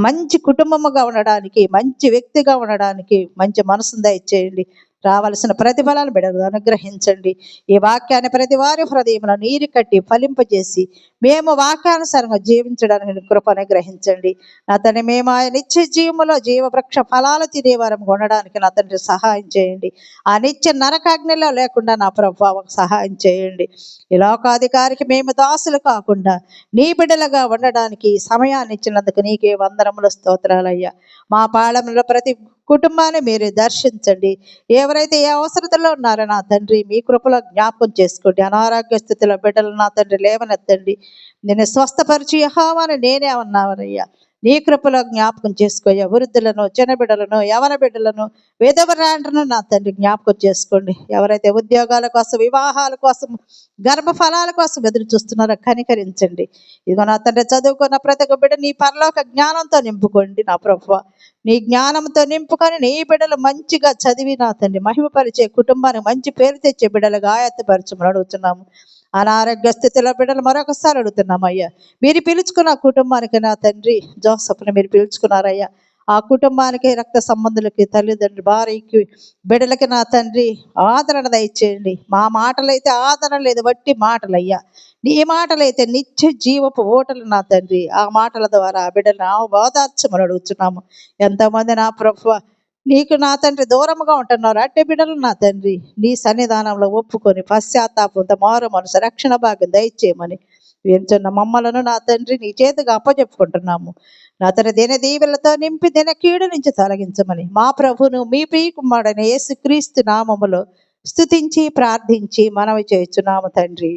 మంచి కుటుంబముగా ఉండడానికి, మంచి వ్యక్తిగా ఉండడానికి మంచి మనసు దయచేయండి. రావలసిన ప్రతిఫలాన్ని బిడ్డలు అనుగ్రహించండి. ఈ వాక్యాన్ని ప్రతి వారి హృదయంలో నీరు కట్టి ఫలింపజేసి మేము వాక్యానుసారంగా జీవించడానికి కృప అనుగ్రహించండి. నా తండ్రి మేము ఆ నిత్య జీవములో జీవవృక్ష ఫలాలు తినేవారం ఉండడానికి నా తండ్రి సహాయం చేయండి. ఆ నిత్య నరకాగ్నిలో లేకుండా నా ప్రభావం సహాయం చేయండి. ఈ లోకాధికారికి మేము దాసులు కాకుండా నీ బిడ్డలుగా ఉండడానికి సమయాన్ని ఇచ్చినందుకు నీకే వందనములు స్తోత్రాలయ్యా. మా పాళంలో ప్రతి కుటుంబాన్ని మీరు దర్శించండి. ఎవరైతే ఏ అవసరతలో ఉన్నారో నా తండ్రి మీ కృపలో జ్ఞాపకం చేసుకోండి. అనారోగ్య స్థితిలో బిడ్డలు నా తండ్రి లేవనెత్తండి. నేను స్వస్థపరిచి యెహోవాని నేనే అన్నావనయ్యా. నీ కృపలో జ్ఞాపకం చేసుకోయ్యా. వృద్ధులను, చిన్నబిడ్డలను, యవన బిడ్డలను, విధవరాండ్రను నా తండ్రి జ్ఞాపకం చేసుకోండి. ఎవరైతే ఉద్యోగాల కోసం, వివాహాల కోసం, గర్భఫలాల కోసం ఎదురు చూస్తున్నారో కనికరించండి. ఇదిగో నా తండ్రి చదువుకున్న ప్రతి ఒక్క బిడ్డ నీ పరలోక జ్ఞానంతో నింపుకోండి నా ప్రభువా. నీ జ్ఞానంతో నింపుకొని నీ బిడ్డలు మంచిగా చదివి నా తండ్రి మహిమపరిచే కుటుంబానికి మంచి పేరు తెచ్చే బిడ్డలుగా ఆయత్తపరచమని అడుగుతున్నాము. అనారోగ్య స్థితిలో బిడ్డలు మరొకసారి అడుగుతున్నామయ్యా. మీరు పిలుచుకున్న కుటుంబానికి నా తండ్రి జోసఫ్ని మీరు పిలుచుకున్నారయ్యా. ఆ కుటుంబానికి, రక్త సంబంధులకి, తల్లిదండ్రులు, భార్యకి, బిడ్డలకి నా తండ్రి ఆదరణ దయచేయండి. మా మాటలైతే ఆదరణ లేదు, వట్టి మాటలయ్యా. నీ మాటలైతే నిత్య జీవపు ఓటలు నా తండ్రి. ఆ మాటల ద్వారా ఆ బిడ్డలను ఓదార్చమని అడుగుతున్నాము. ఎంతోమంది నా ప్రభువా నీకు నా తండ్రి దూరంగా ఉంటున్నారు. అట్టి బిడ్డలు నా తండ్రి నీ సన్నిధానంలో ఒప్పుకొని పశ్చాత్తాపంతో మారు మనసు రక్షణ భాగ్యం దయచేయమని వేంచున్న మమ్మలను నా తండ్రి నీ చేతిగా అప్పచెప్పుకుంటున్నాము. నా తండ్రి దిన దీవెలతో నింపి దిన కీడు నుంచి తొలగించమని మా ప్రభును మీ ప్రియ కుమారుడైన యేసుక్రీస్తు నామములో స్తుతించి ప్రార్థించి మనవి చేయుచున్నాము తండ్రి.